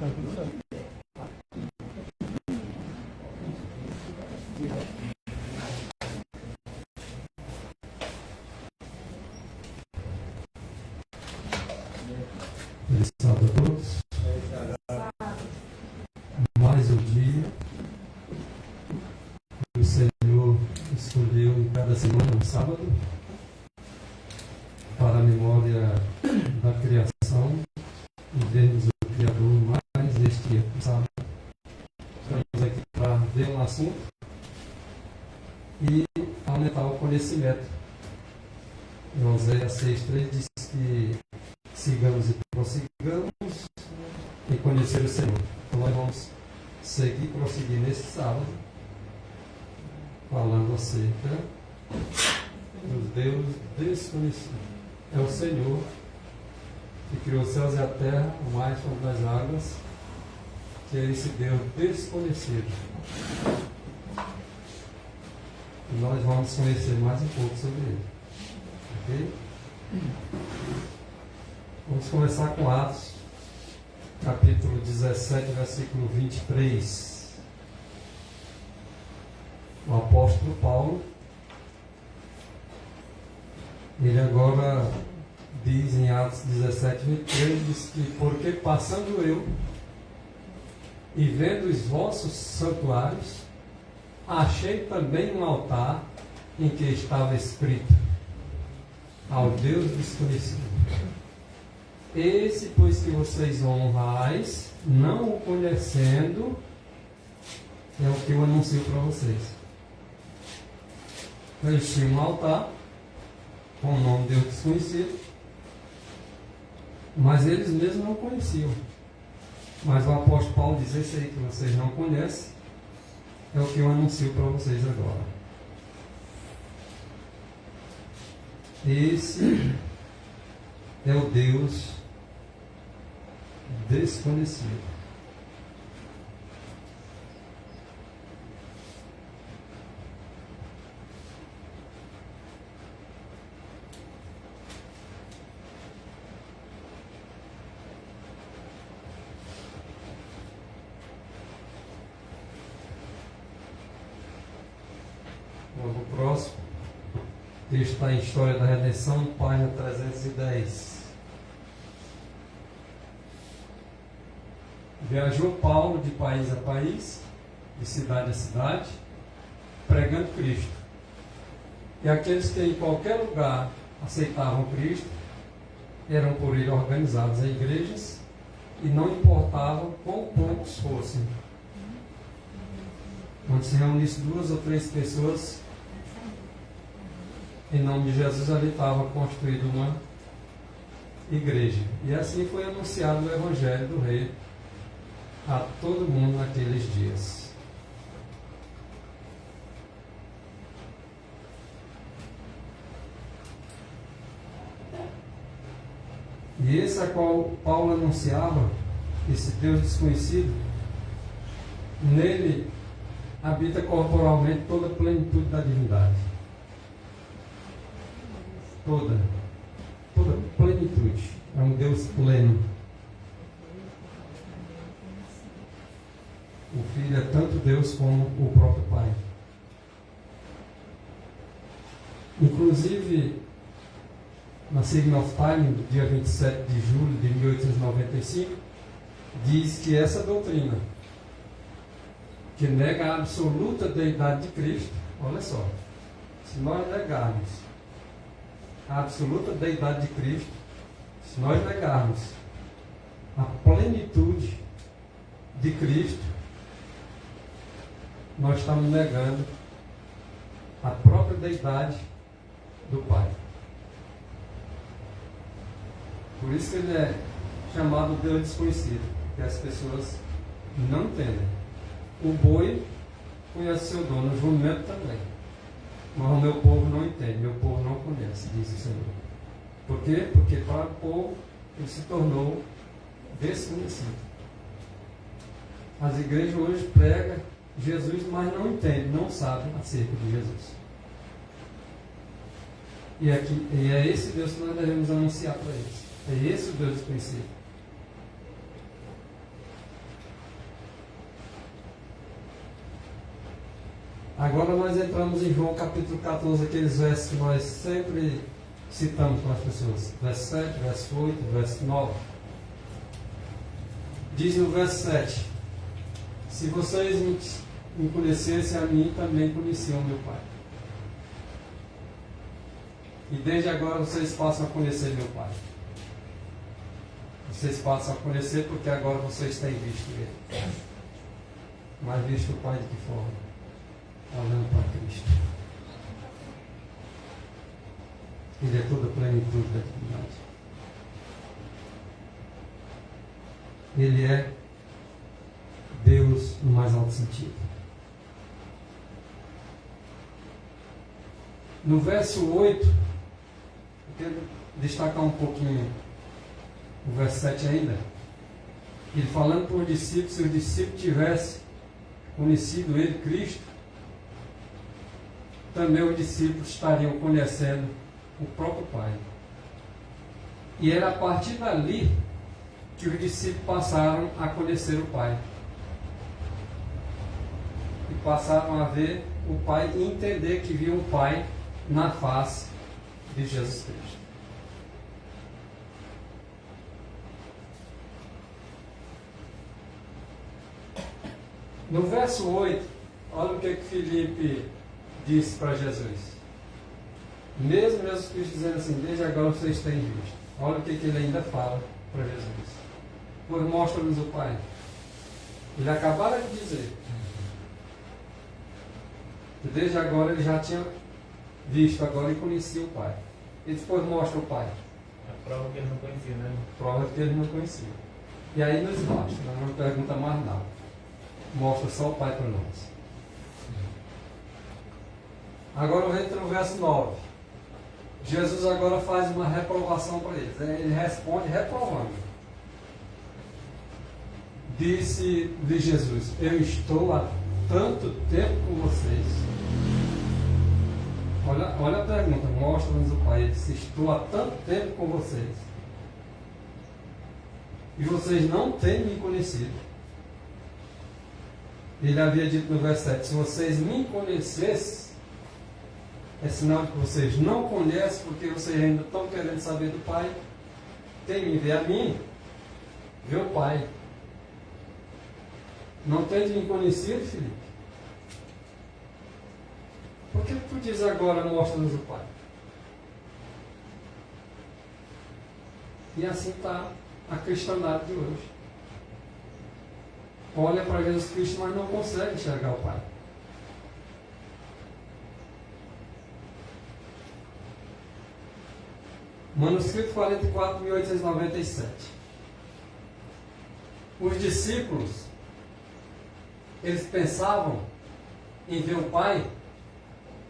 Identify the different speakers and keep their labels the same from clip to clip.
Speaker 1: Feliz sábado a todos. Mais um dia que o Senhor escolheu em cada semana, um sábado, para a memória da criação e vermos o Criador mais este sábado. Estamos aqui para ver um assunto e aumentar o conhecimento. Em Oséias 6,3 diz que sigamos e prossigamos em conhecer o Senhor. Então nós vamos prosseguir nesse sábado, falando acerca dos deuses desconhecidos. É o Senhor que criou os céus e a terra, o mar e todas as águas, que é esse Deus desconhecido. E nós vamos conhecer mais um pouco sobre ele. Ok? Vamos começar com Atos, capítulo 17, versículo 23. O apóstolo Paulo, ele agora diz em Atos 17, 23, diz que porque passando eu e vendo os vossos santuários, achei também um altar em que estava escrito: ao Deus desconhecido. Esse, pois, que vocês honrais, não o conhecendo, é o que eu anuncio para vocês. Eles tinham um altar com o nome de Deus desconhecido, mas eles mesmos não conheciam. Mas o apóstolo Paulo diz: esse aí que vocês não conhecem, é o que eu anuncio para vocês agora. Esse é o Deus desconhecido. Vamos para o próximo. O texto está em História da Redenção, página 310. Viajou Paulo de país a país, de cidade a cidade, pregando Cristo. E aqueles que em qualquer lugar aceitavam Cristo eram por ele organizados em igrejas e não importavam quão poucos fossem. Quando se reunisse 2 ou 3 pessoas, em nome de Jesus, ali estava construída uma igreja. E assim foi anunciado o Evangelho do Rei a todo mundo naqueles dias. E esse a qual Paulo anunciava, esse Deus desconhecido, nele habita corporalmente toda a plenitude da divindade. Toda plenitude. É um Deus pleno. O Filho é tanto Deus como o próprio Pai. Inclusive, na Signal of Time, do dia 27 de julho de 1895, diz que essa doutrina, que nega a absoluta deidade de Cristo, olha só, se nós negarmos a absoluta deidade de Cristo, se nós negarmos a plenitude de Cristo, nós estamos negando a própria deidade do Pai. Por isso que ele é chamado Deus desconhecido, que as pessoas não entendem. O boi conhece seu dono, o jumento também. Mas o meu povo não entende, meu povo não conhece, diz o Senhor. Por quê? Porque para o povo ele se tornou desconhecido. As igrejas hoje pregam Jesus, mas não entendem, não sabem acerca de Jesus. E é esse Deus que nós devemos anunciar para eles. É esse o Deus desconhecido. Agora nós entramos em João capítulo 14, aqueles versos que nós sempre citamos para as pessoas. Verso 7, verso 8, verso 9. Diz no verso 7: se vocês me conhecessem a mim, também conheciam meu Pai. E desde agora vocês passam a conhecer meu Pai. Vocês passam a conhecer porque agora vocês têm visto Ele. Mas visto o Pai de que forma? Olhando para Cristo. Ele é toda a plenitude da divindade. Ele é Deus no mais alto sentido. No verso 8, eu quero destacar um pouquinho o verso 7 ainda. Ele falando para os discípulos, se os discípulos tivessem conhecido Ele, Cristo, também os discípulos estariam conhecendo o próprio Pai. E era a partir dali que os discípulos passaram a conhecer o Pai. E passaram a ver o Pai e entender que viam o Pai na face de Jesus Cristo. No verso 8, olha o que Filipe disse para Jesus. Mesmo Jesus Cristo dizendo assim, desde agora vocês têm visto. Olha o que ele ainda fala para Jesus. Pois mostra-nos o Pai. Ele acabara de dizer que desde agora ele já tinha visto, agora ele conhecia o Pai. E depois mostra o Pai.
Speaker 2: A prova que ele não conhecia, né?
Speaker 1: Prova que ele não conhecia. E aí nos basta, não pergunta mais nada. Mostra só o Pai para nós. Agora eu entro no verso 9. Jesus agora faz uma reprovação para eles. Ele responde reprovando. Disse-lhe Jesus, eu estou há tanto tempo com vocês. Olha a pergunta, mostra-nos o Pai. Ele disse, estou há tanto tempo com vocês. E vocês não têm me conhecido. Ele havia dito no verso 7, se vocês me conhecessem, é sinal de que vocês não conhecem, porque vocês ainda estão querendo saber do Pai. Quem me vê a mim, vê o Pai. Não tens me conhecido, Filipe? Por que tu diz agora, mostra-nos o Pai? E assim está a cristandade de hoje. Olha para Jesus Cristo, mas não consegue enxergar o Pai. Manuscrito 44, 1897. Os discípulos, eles pensavam em ver o Pai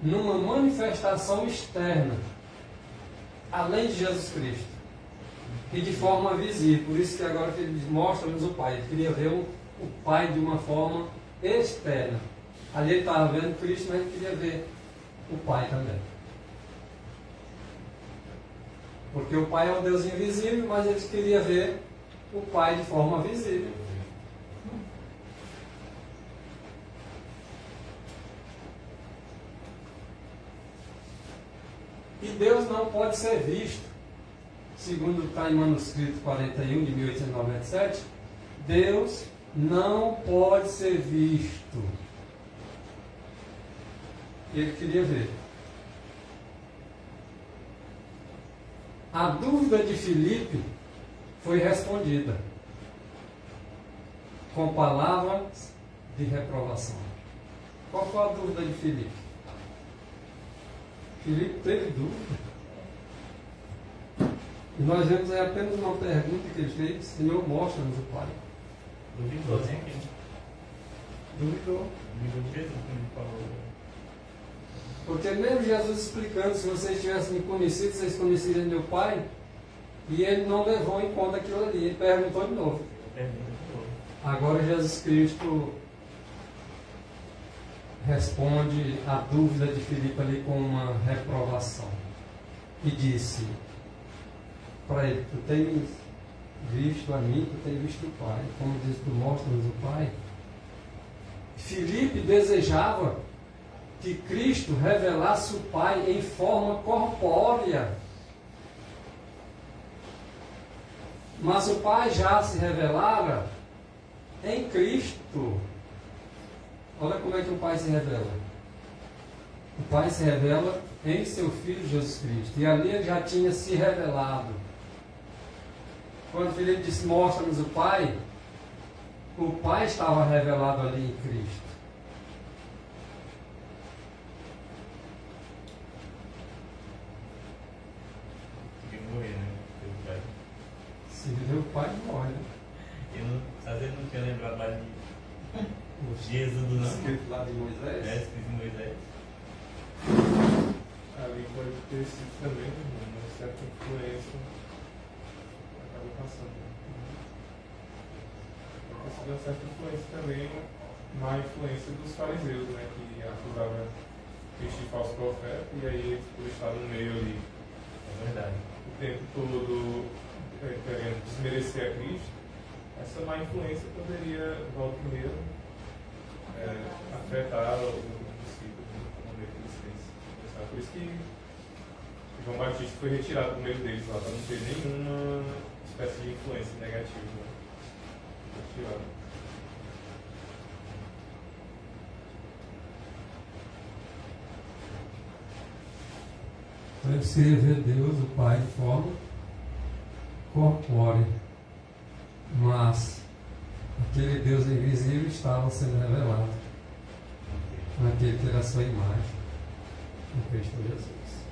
Speaker 1: numa manifestação externa, além de Jesus Cristo, e de forma visível. Por isso que agora ele diz, mostra-nos o Pai. Ele queria ver o Pai de uma forma externa. Ali ele estava vendo Cristo, mas ele queria ver o Pai também. Porque o Pai é um Deus invisível, mas eles queriam ver o Pai de forma visível. E Deus não pode ser visto. Segundo está em manuscrito 41 de 1897, Deus não pode ser visto. Ele queria ver. A dúvida de Filipe foi respondida com palavras de reprovação. Qual foi a dúvida de Filipe? Filipe teve dúvida. E nós vemos aí apenas uma pergunta que ele fez: Senhor, mostra-nos o Pai.
Speaker 2: Duvidou, né?
Speaker 1: Duvidou.
Speaker 2: Duvidou mesmo que ele falou.
Speaker 1: Porque mesmo Jesus explicando, se vocês tivessem me conhecido, vocês conheceriam meu Pai, e ele não levou em conta aquilo ali, ele perguntou de novo. Agora Jesus Cristo responde a dúvida de Filipe ali com uma reprovação. E disse para ele, tu tens visto a mim, tu tens visto o Pai. Como diz, tu mostras o Pai. Filipe desejava que Cristo revelasse o Pai em forma corpórea. Mas o Pai já se revelara em Cristo. Olha como é que o Pai se revela. O Pai se revela em seu Filho Jesus Cristo. E ali ele já tinha se revelado. Quando Filipe disse, mostra-nos o Pai estava revelado ali em Cristo.
Speaker 2: Que morrer, né? Pelo pai.
Speaker 1: Se viver o Pai, morre, né?
Speaker 2: Eu não, às vezes não tinha lembrado mais de Êxodo, não.
Speaker 1: Escrito lá de Moisés.
Speaker 2: É, escrito em Moisés.
Speaker 3: Ali pode ter sido também uma certa influência acaba passando. Pode ter sido uma certa influência também, má influência dos fariseus, né, que acusavam Cristo de falso profeta, e aí por estar no meio ali
Speaker 2: É verdade.
Speaker 3: o tempo todo querendo desmerecer a Cristo, essa má influência poderia, volta e meia, afetar o discípulo no meio que eles fez. Por isso que João Batista foi retirado do meio deles lá, para não ter nenhuma espécie de influência negativa. Né? Retirado.
Speaker 1: Então eles queriam ver Deus, o Pai, de forma corpórea. Mas aquele Deus invisível estava sendo revelado naquele que era a sua imagem, em Cristo Jesus.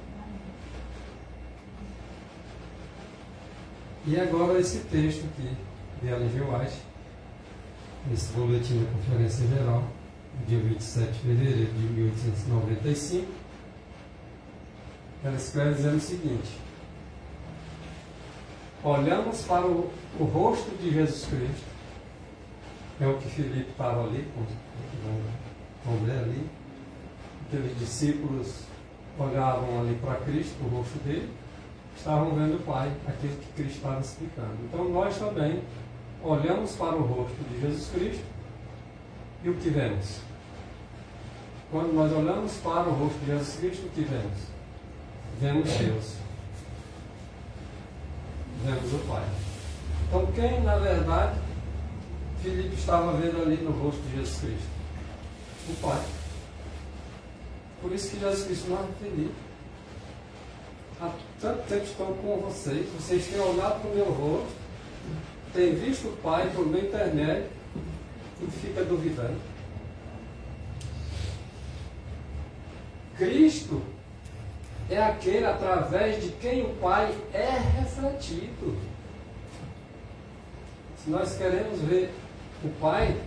Speaker 1: E agora esse texto aqui, de Ellen G. White, nesse boletim da Conferência Geral, dia 27 de fevereiro de 1895, ela escreve dizendo o seguinte: olhamos para o rosto de Jesus Cristo, é o que Filipe estava ali, vamos ver ali, aqueles discípulos olhavam ali para Cristo, o rosto dele, estavam vendo o Pai, aquilo que Cristo estava explicando. Então nós também olhamos para o rosto de Jesus Cristo e o que vemos? Quando nós olhamos para o rosto de Jesus Cristo, o que vemos? Vemos Deus. Vemos o Pai. Então quem, na verdade, Filipe estava vendo ali no rosto de Jesus Cristo? O Pai. Por isso que Jesus Cristo não é Filipe. Há tanto tempo estou com vocês têm olhado para o meu rosto, têm visto o Pai por meu intermédio e fica duvidando. Cristo é aquele através de quem o Pai é refletido. Se nós queremos ver o Pai,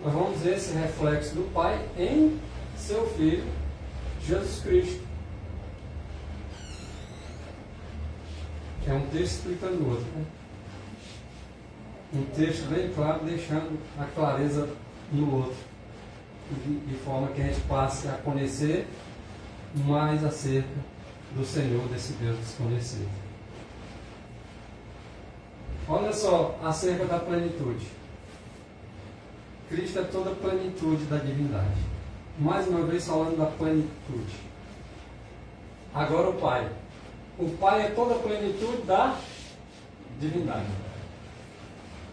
Speaker 1: nós vamos ver esse reflexo do Pai em seu Filho, Jesus Cristo. É um texto explicando o outro, né? Um texto bem claro, deixando a clareza no outro, de forma que a gente passe a conhecer mais acerca do Senhor, desse Deus desconhecido. Olha só, acerca da plenitude. Cristo é toda a plenitude da divindade. Mais uma vez falando da plenitude. Agora o Pai. O Pai é toda a plenitude da divindade.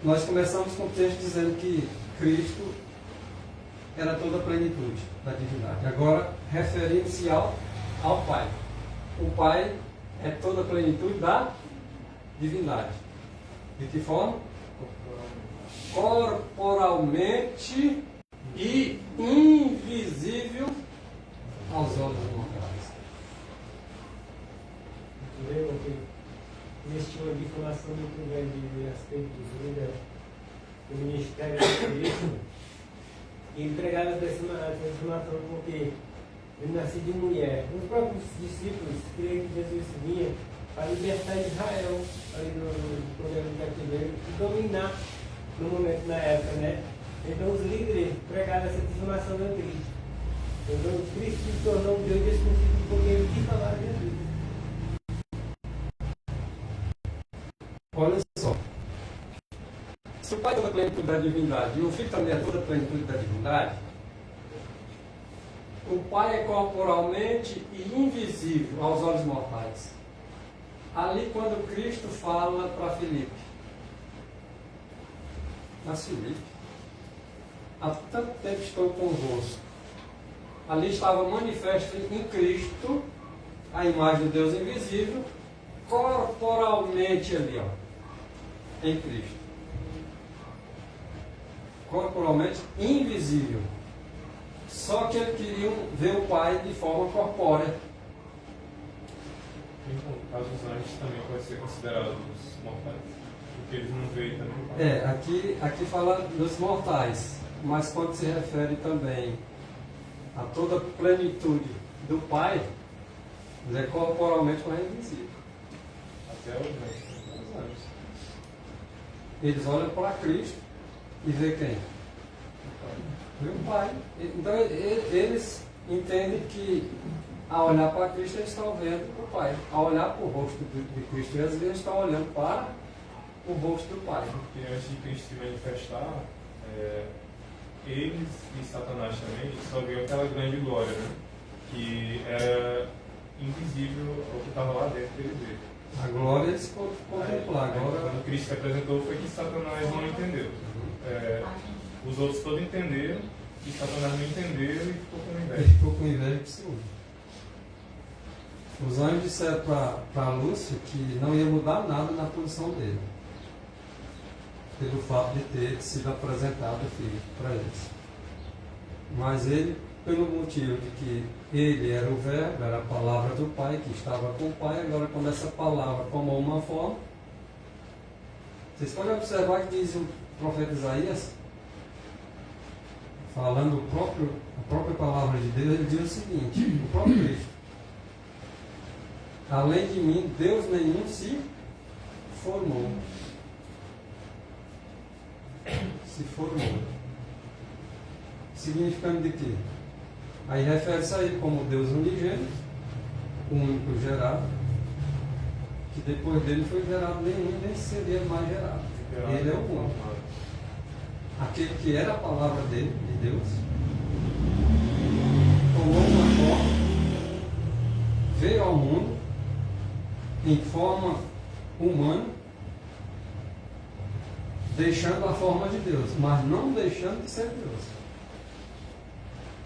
Speaker 1: Nós começamos com o texto dizendo que Cristo era toda a plenitude da divindade. Agora, referindo-se ao Pai. O Pai é toda a plenitude da divindade. De que forma? Corporalmente e invisível aos olhos mortais.
Speaker 4: Lembra que existe uma difamação muito grande de aspectos do ministério de Cristo, e ele pregava essa difamação porque ele nasceu de mulher. Os próprios discípulos creem que Jesus vinha para libertar Israel ali no programa de cativeiro e dominar no momento, na época, né? Então os líderes pregaram essa difamação do Cristo. Então Cristo se tornou um Deus desconhecido porque ele quis falar de Jesus.
Speaker 1: Olha só. Se o Pai é toda a plenitude da divindade e o Filho também é toda a plenitude da divindade, o Pai é corporalmente e invisível aos olhos mortais. Ali quando Cristo fala para Filipe. Mas Filipe, há tanto tempo estou convosco. Ali estava manifesto em Cristo a imagem do Deus invisível, corporalmente ali, ó, em Cristo. Corporalmente invisível. Só que eles queriam ver o Pai de forma corpórea.
Speaker 3: Então, no caso, os anjos também podem ser considerados mortais, porque eles não veem também o Pai.
Speaker 1: Aqui fala dos mortais, mas quando se refere também a toda a plenitude do Pai, ele é corporalmente, mas é invisível.
Speaker 3: Até os anjos.
Speaker 1: Eles olham para Cristo e vê quem? Vê o Pai. Então eles entendem que ao olhar para Cristo eles estão vendo o Pai. Ao olhar para o rosto de Cristo, eles estão olhando para o rosto do Pai.
Speaker 3: Porque antes de Cristo se manifestar, eles e Satanás também só viam aquela grande glória, né? Que era invisível ao que estava lá dentro deles ver.
Speaker 1: A glória eles contemplar. Agora,
Speaker 3: Quando Cristo se apresentou foi que Satanás não entendeu. Os outros todos entenderam e Satanás não entendeu e ficou com
Speaker 1: ele
Speaker 3: inveja.
Speaker 1: ficou com inveja de ciúme. Os anjos disseram para Lúcio que não ia mudar nada na posição dele, pelo fato de ter sido apresentado filho para eles. Mas ele, pelo motivo de que ele era o Verbo, era a palavra do Pai, que estava com o Pai, agora quando essa palavra tomou uma forma, vocês podem observar que diz o profeta Isaías, falando a própria palavra de Deus, ele diz o seguinte, o próprio Cristo: além de mim, Deus nenhum se formou. Se formou. Significando de quê? Aí refere-se a ele como Deus unigênito, o único gerado, que depois dele foi gerado nenhum, nem seria mais gerado. Ele é o único. Aquele que era a palavra dele, de Deus, tomou uma forma, veio ao mundo em forma humana, deixando a forma de Deus, mas não deixando de ser Deus.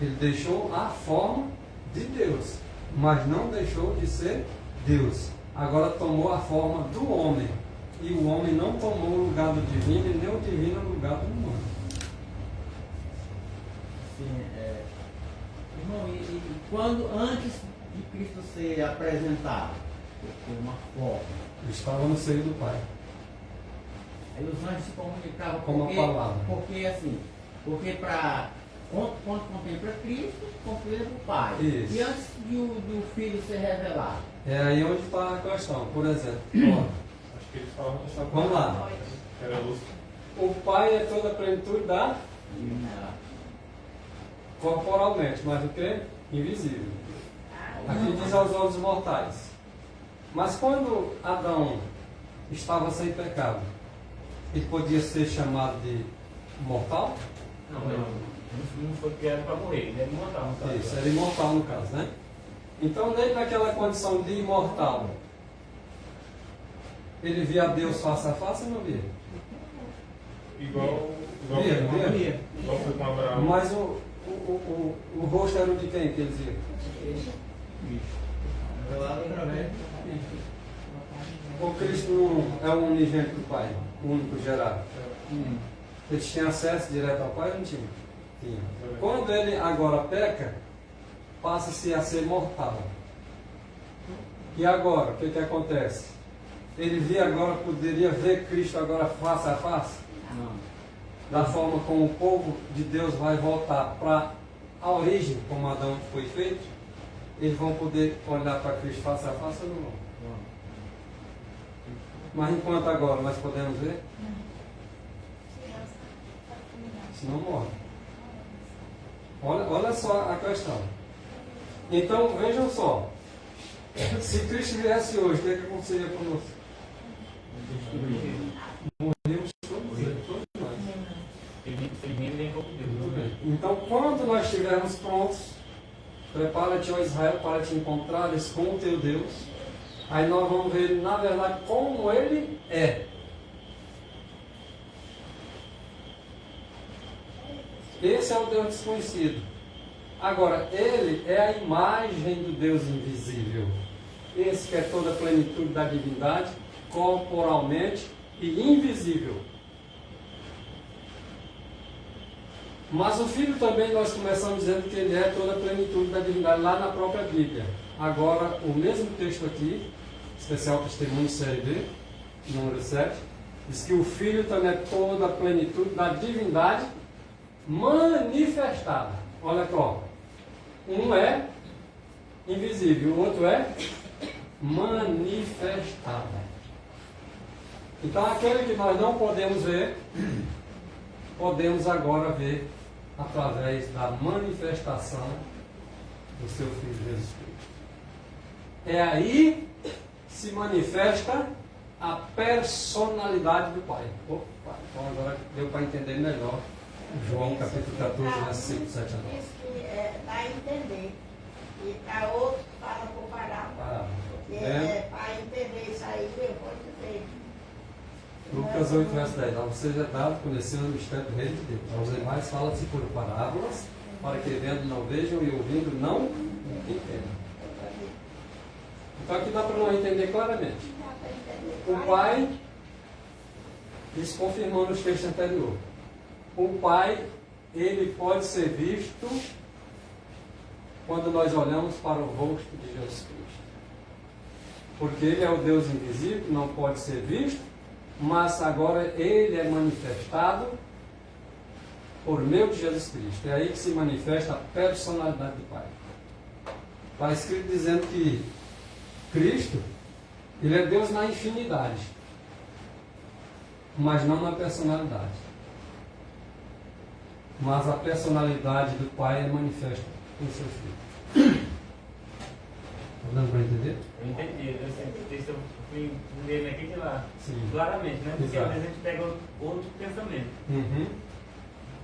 Speaker 1: Ele deixou a forma de Deus, mas não deixou de ser Deus. Agora tomou a forma do homem. E o homem não tomou o lugar do divino e nem o divino o lugar do humano.
Speaker 5: Sim, irmão, e quando antes de Cristo ser apresentado por uma forma,
Speaker 1: Ele estava no seio do Pai.
Speaker 5: aí os anjos se comunicavam
Speaker 1: Com uma palavra.
Speaker 5: Porque assim, quando contempla Cristo, contempla o Pai.
Speaker 1: Isso.
Speaker 5: E antes do Filho ser revelado.
Speaker 1: É aí onde está a questão. Por exemplo, ó,
Speaker 3: Acho que eles falavam que Satanás
Speaker 1: vamos lá.
Speaker 3: era luz.
Speaker 1: O Pai é toda a plenitude da corporalmente, mas o que? Invisível. Aqui diz aos olhos mortais. Mas quando Adão estava sem pecado, ele podia ser chamado de mortal?
Speaker 2: Não foi criado para morrer, ele é imortal, no caso.
Speaker 1: Isso, era imortal no caso, né? Então, nele naquela condição de imortal, ele via Deus face a face ou não via?
Speaker 3: Igual
Speaker 1: Via.
Speaker 3: foi com Abraão.
Speaker 1: Mas o rosto era o de quem que eles viam?
Speaker 5: Revelado através.
Speaker 1: O Cristo não é o unigênito do Pai, o único gerado. Eles tinham acesso direto ao Pai ou não tinham? Tinha. Quando ele agora peca, passa-se a ser mortal. E agora, o que acontece? Ele via agora, poderia ver Cristo agora face a face?
Speaker 5: Não.
Speaker 1: Da forma como o povo de Deus vai voltar para a origem, como Adão foi feito, eles vão poder olhar para Cristo face a face ou não vão? Mas enquanto agora nós podemos ver, se não morre. Olha só a questão. Então, vejam só. Se Cristo viesse hoje, o que aconteceria conosco? Morríamos todos nós.
Speaker 2: Infelizmente nem pouco Deus.
Speaker 1: Tudo bem. Então, quando nós estivermos prontos, Prepara-te, ó Israel, para te encontrares com o teu Deus. Aí nós vamos ver, na verdade, como ele é. Esse é o Deus desconhecido. Agora, ele é a imagem do Deus invisível. Esse que é toda a plenitude da divindade, corporalmente e invisível. Mas o Filho também nós começamos dizendo que ele é toda a plenitude da divindade lá na própria Bíblia. Agora, o mesmo texto aqui, Especial Testemunho, série B, número 7, diz que o Filho também é toda a plenitude da divindade manifestada. Olha só, um é invisível, o outro é manifestada. Então, aquele que nós não podemos ver, podemos agora ver através da manifestação do seu Filho Jesus Cristo. É aí que se manifesta a personalidade do Pai. Opa, então agora deu para entender melhor. João capítulo 14, versículo 7 a 9.
Speaker 6: Diz que dá a entender. E a outro fala por parábola. Para entender isso aí, eu vou dizer.
Speaker 1: Lucas 8, verso 10. A você é dado conhecer o mistério do reino de Deus. Aos demais fala-se por parábolas, para que vendo não vejam e ouvindo não entendam. Então aqui dá para nós entender claramente. O Pai, isso confirmando os textos anteriores. O Pai, ele pode ser visto quando nós olhamos para o rosto de Jesus Cristo. Porque ele é o Deus invisível, que não pode ser visto, mas agora ele é manifestado por meio de Jesus Cristo. É aí que se manifesta a personalidade do Pai. Está escrito dizendo que Cristo, ele é Deus na infinidade, mas não na personalidade. Mas a personalidade do Pai é manifesta em seu Filho. Está dando para entender?
Speaker 2: Eu entendi. Eu fui ler aqui de lá.
Speaker 1: Sim.
Speaker 2: Claramente, né? Porque
Speaker 1: Exato.
Speaker 2: às vezes a gente pega outro pensamento.
Speaker 1: Uhum.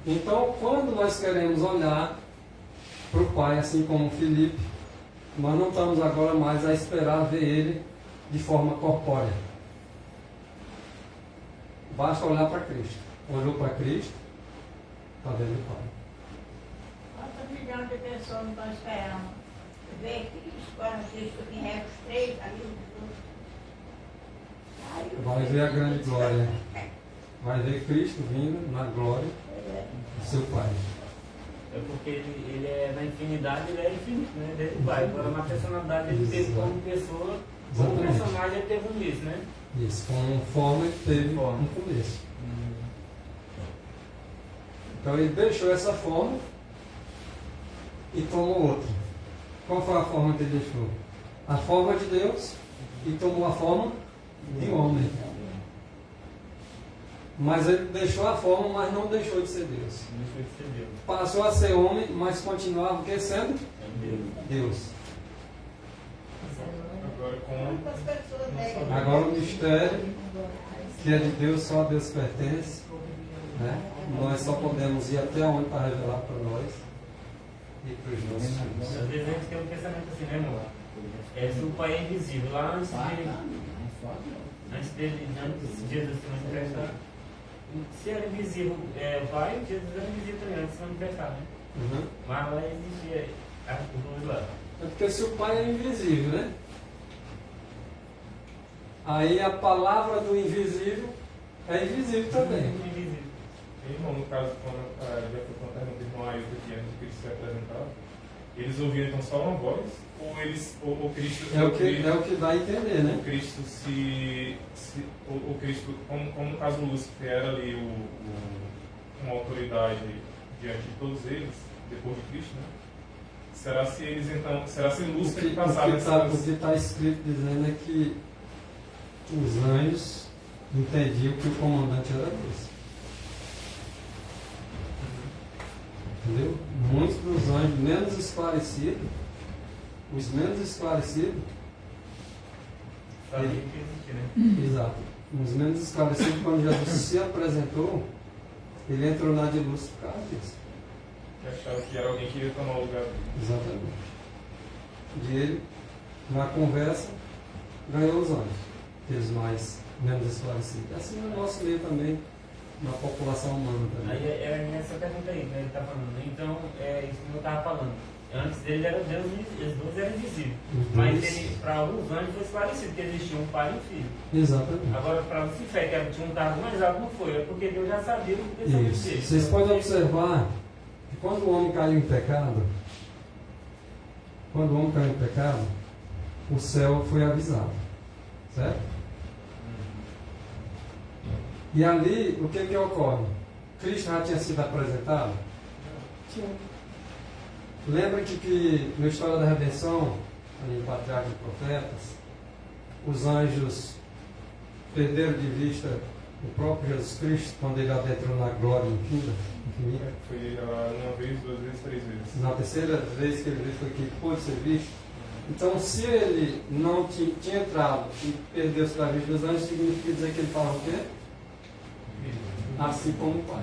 Speaker 1: Então, quando nós queremos olhar para o Pai, assim como Filipe, nós não estamos agora mais a esperar ver Ele de forma corpórea. Basta olhar para Cristo. Olhou para Cristo, está vendo o Pai.
Speaker 6: Quantos milhões de pessoas não estão esperando ver Cristo, quando Cristo vier os três ali?
Speaker 1: Vai ver a grande glória. Vai ver Cristo vindo na glória do seu Pai.
Speaker 2: É porque ele é na infinidade, ele é infinito, né? Ele é o Pai. Agora na personalidade ele teve como pessoa, como
Speaker 1: Exatamente.
Speaker 2: personagem ele teve um início, né?
Speaker 1: Isso, como forma ele teve um começo. Então ele deixou essa forma e tomou outra. Qual foi a forma que ele deixou? A forma de Deus e tomou a forma de homem. Mas ele deixou a forma, mas não deixou de ser Deus.
Speaker 2: Não deixou de ser Deus.
Speaker 1: Passou a ser homem, mas continuava o que sendo?
Speaker 2: É Deus.
Speaker 1: Deus.
Speaker 3: Agora com
Speaker 6: Quantas pessoas negam?
Speaker 1: Agora o mistério, que é de Deus, só a Deus pertence. Né? Nós só podemos ir até onde está revelado para nós e para os nossos filhos.
Speaker 2: Às vezes a gente tem um pensamento assim, né, irmão? É se o Pai é invisível. Lá antes de Jesus se manifestar, se era invisível o Pai, Jesus era invisível também antes de se manifestar, né?
Speaker 1: Uhum.
Speaker 2: Mas lá existia os dois lá.
Speaker 1: É porque se o Pai é invisível, né? Aí a palavra do invisível é invisível também.
Speaker 2: Invisível.
Speaker 3: irmão, no caso, quando já foi com a pergunta do irmão Ailton aqui antes de Cristo ser apresentado, eles ouviram então só uma voz? Ou Cristo...
Speaker 1: É o que dá a entender, né?
Speaker 3: O Cristo o Cristo, como no caso do Lúcifer era ali uma autoridade diante de todos eles, depois de Cristo, né? Será se Lúcifer passava
Speaker 1: O que está escrito dizendo é que os anjos entendiam que o comandante era Deus. Entendeu? Muitos dos anjos menos esclarecidos, os menos esclarecidos,
Speaker 2: Sabia que existia, né?
Speaker 1: exato, os menos esclarecidos, quando Jesus se apresentou, ele entrou na de luz por causa disso.
Speaker 3: E acharam que era alguém que ia tomar o lugar dele.
Speaker 1: Exatamente. E ele, na conversa, ganhou os anjos, aqueles mais menos esclarecidos. Assim no nosso meio também, na população humana também.
Speaker 2: Aí é nessa pergunta aí, né? Ele está falando. Então, é isso que eu estava falando. Antes dele era Deus e os dois eram invisíveis. Mas ele, para alguns anjos foi esclarecido que existia um pai e um filho.
Speaker 1: Exatamente.
Speaker 2: Agora, para Lucifer, que tinha um cargo mais alto, não foi. É porque Deus já sabia o pensamento
Speaker 1: Isso.
Speaker 2: dele.
Speaker 1: Vocês podem observar que quando o homem caiu em pecado, o céu foi avisado. Certo? E ali, o que ocorre? Cristo já tinha sido apresentado? Tinha. Lembra-te que na história da redenção, ali em Patriarcas e Profetas, os anjos perderam de vista o próprio Jesus Cristo quando ele adentrou na glória infinita?
Speaker 3: Foi uma vez, 2 vezes, 3 vezes.
Speaker 1: Na terceira vez que ele veio foi que pôde ser visto. Então, se ele não tinha entrado e perdeu-se da vista dos anjos, significa dizer que ele falava o quê? Assim como o Pai,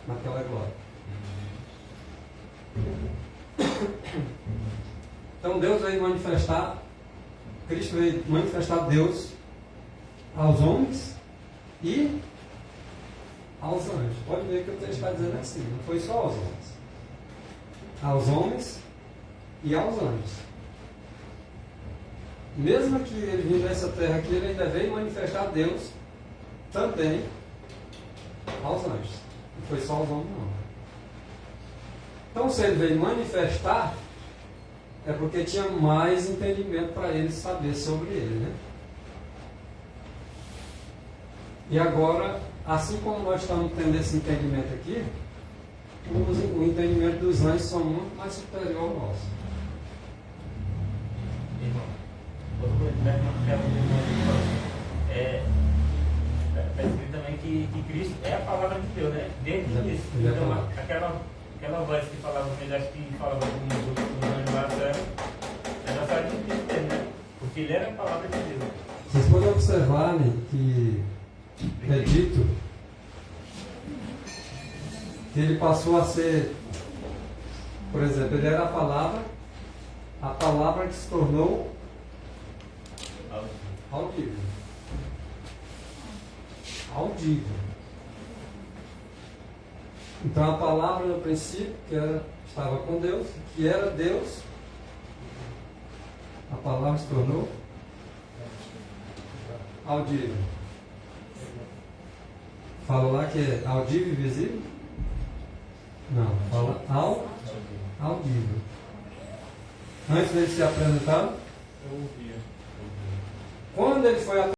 Speaker 1: naquela glória. Então Deus veio manifestar, Cristo veio manifestar Deus aos homens e aos anjos. Pode ver que o texto está dizendo assim, não foi só aos homens. Aos homens e aos anjos. Mesmo que ele vindo nessa terra aqui, ele ainda veio manifestar Deus também aos anjos. Não foi só aos homens, não. Então, se ele veio manifestar, é porque tinha mais entendimento para ele saber sobre ele, né? E agora, assim como nós estamos tendo esse entendimento aqui, o entendimento dos anjos são muito mais superior ao nosso.
Speaker 2: Irmão, outra coisa está escrito também que Cristo é a palavra de Deus, né? Desde o início. Então, aquela voz que falava com ele, acho que falava com os anjos lá, ela sabia de Cristo mesmo, né? Porque ele era a palavra de Deus.
Speaker 1: Vocês podem observar, né, que é dito que ele passou a ser, por exemplo, ele era a palavra que se tornou audível. Então a palavra no princípio, estava com Deus, que era Deus, a palavra se tornou audível. Fala lá que é audível e visível? Não, fala audível. Antes dele se apresentar,
Speaker 3: Eu ouvia.
Speaker 1: quando ele foi